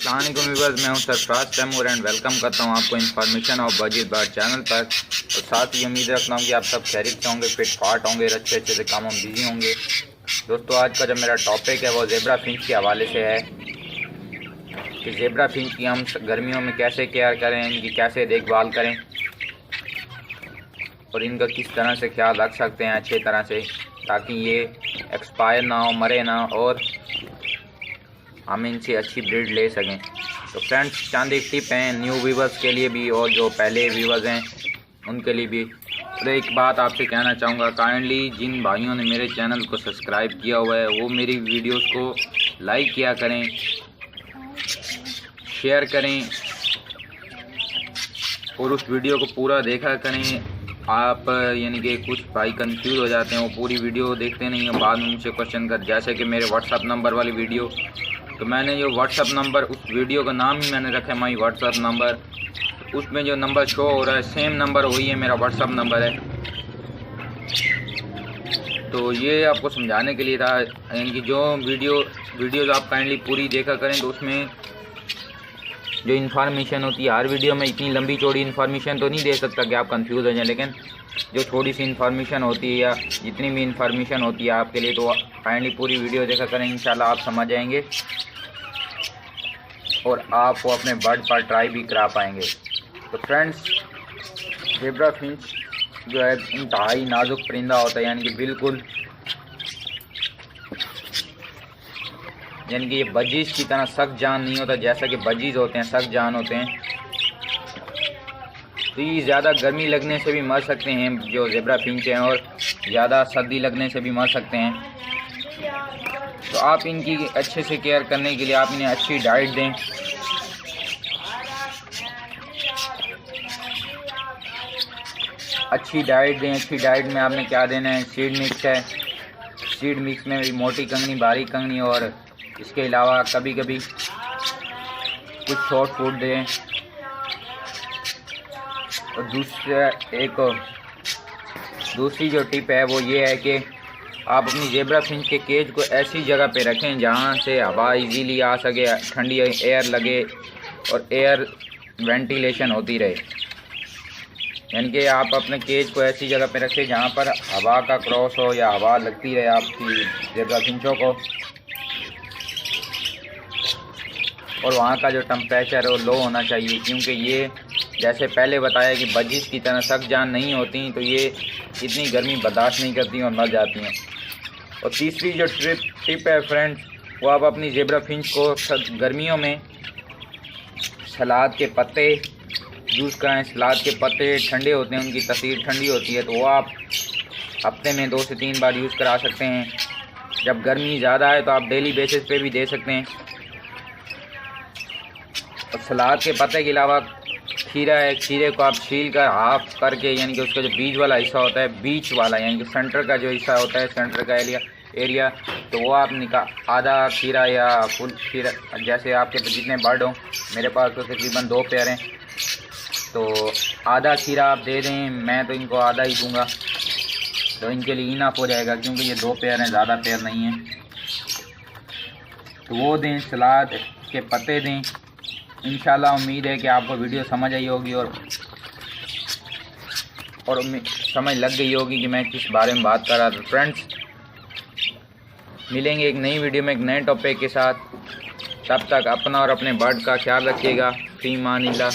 अस्सलाम वालेकुम व्यूअर्स, मैं हूं सरफराज तैमूर एंड वेलकम करता हूं आपको इन्फॉर्मेशन और बजीर बर्ड चैनल पर। और साथ ही उम्मीद रखता हूं कि आप सब खैरियत से होंगे, फिट फाट होंगे, अच्छे से कामों में बिजी होंगे। दोस्तों, आज का जो मेरा टॉपिक है वो ज़ेब्रा फिंच के हवाले से है कि ज़ेब्रा फिंच की हम गर्मियों में कैसे केयर करें, इनकी कैसे देखभाल करें और इनका किस तरह से ख्याल रख सकते हैं अच्छे तरह से, ताकि ये एक्सपायर ना हो, मरे ना और हम इनसे अच्छी ब्रीड ले सकें। तो फ्रेंड्स, चंद एक टिप हैं न्यू व्यूवर्स के लिए भी और जो पहले व्यूवर्स हैं उनके लिए भी। तो एक बात आपसे कहना चाहूँगा, काइंडली जिन भाइयों ने मेरे चैनल को सब्सक्राइब किया हुआ है वो मेरी वीडियोस को लाइक किया करें, शेयर करें और उस वीडियो को पूरा देखा करें। आप यानी कि कुछ भाई कंफ्यूज हो जाते हैं, वो पूरी वीडियो देखते नहीं हैं, बाद में मुझसे क्वेश्चन कर, जैसे कि मेरे व्हाट्सअप नंबर वाली वीडियो। तो मैंने जो व्हाट्सअप नंबर, उस वीडियो का नाम ही मैंने रखा है माई व्हाट्सअप नंबर। उसमें जो नंबर शो हो रहा है सेम नंबर वही है, मेरा व्हाट्सअप नंबर है। तो ये आपको समझाने के लिए था, यानी कि जो वीडियोज़ आप काइंडली पूरी देखा करें। तो उसमें जो इन्फॉर्मेशन होती है, हर वीडियो में इतनी लंबी चौड़ी इन्फॉर्मेशन तो नहीं दे सकता कि आप कंफ्यूज हो जाएं, लेकिन जो थोड़ी सी इन्फॉर्मेशन होती है या जितनी भी इन्फॉर्मेशन होती है आपके लिए, तो काइंडली पूरी वीडियो देखा करें। इंशाल्लाह आप समझ जाएंगे और आप वो अपने बर्ड पर ट्राई भी करा पाएंगे। तो फ्रेंड्स, ज़ेब्रा फिंच जो है इंतहाई नाजुक परिंदा होता है, यानी कि बिल्कुल यानी कि ये बजीज की तरह सख्त जान नहीं होता। जैसा कि बजीज होते हैं सख्त जान होते हैं, तो ये ज़्यादा गर्मी लगने से भी मर सकते हैं जो ज़ेब्रा फिंच हैं, और ज़्यादा सर्दी लगने से भी मर सकते हैं। तो आप इनकी अच्छे से केयर करने के लिए आप इन्हें अच्छी डाइट दें। अच्छी डाइट में आपने क्या देना है, सीड मिक्स है। सीड मिक्स में भी मोटी कंगनी, बारीक कंगनी और इसके अलावा कभी कभी कुछ शॉर्ट फूड दें। और दूसरी जो टिप है वो ये है कि आप अपनी ज़ेब्रा फिंच के केज को ऐसी जगह पे रखें जहाँ से हवा इजीली आ सके, ठंडी एयर लगे और एयर वेंटिलेशन होती रहे। यानी कि आप अपने केज को ऐसी जगह पे रखें जहाँ पर हवा का क्रॉस हो या हवा लगती रहे आपकी ज़ेब्रा फिंचों को, और वहाँ का जो टेम्परेचर है वो लो होना चाहिए, क्योंकि ये जैसे पहले बताया कि बजीज की तरह सख्त जान नहीं होती, तो ये इतनी गर्मी बर्दाश्त नहीं करती और मर जाती हैं। और तीसरी जो टिप है फ्रेंड्स, वो आप अपनी ज़ेब्रा फिंच को गर्मियों में सलाद के पत्ते यूज़ कराएं। सलाद के पत्ते ठंडे होते हैं, उनकी तसीर ठंडी होती है, तो वो आप हफ्ते में 2 से 3 बार यूज़ करा सकते हैं। जब गर्मी ज़्यादा है तो आप डेली बेसिस पे भी दे सकते हैं। और सलाद के पत्ते के अलावा खीरा है, खीरे को आप छील कर हाफ करके, यानी कि उसका जो बीज वाला हिस्सा होता है, बीच वाला यानी कि सेंटर का जो हिस्सा होता है, सेंटर का एरिया, तो वो आप आधा खीरा या फुल खीरा, जैसे आपके पास जितने बर्ड हों, मेरे पास तो तकरीबन 2 पेयर हैं, तो आधा खीरा आप दे दें। मैं तो इनको आधा ही दूंगा, तो इनके लिए इनफ हो जाएगा, क्योंकि ये 2 पेयर हैं, ज़्यादा पेयर नहीं हैं। तो वो दें, सलाद के पत्ते दें। इंशाल्लाह उम्मीद है कि आपको वीडियो समझ आई होगी और समझ लग गई होगी कि मैं किस बारे में बात कर रहा था। फ्रेंड्स, मिलेंगे एक नई वीडियो में एक नए टॉपिक के साथ। तब तक अपना और अपने बर्ड का ख्याल रखिएगा। फी मानिल्लाह।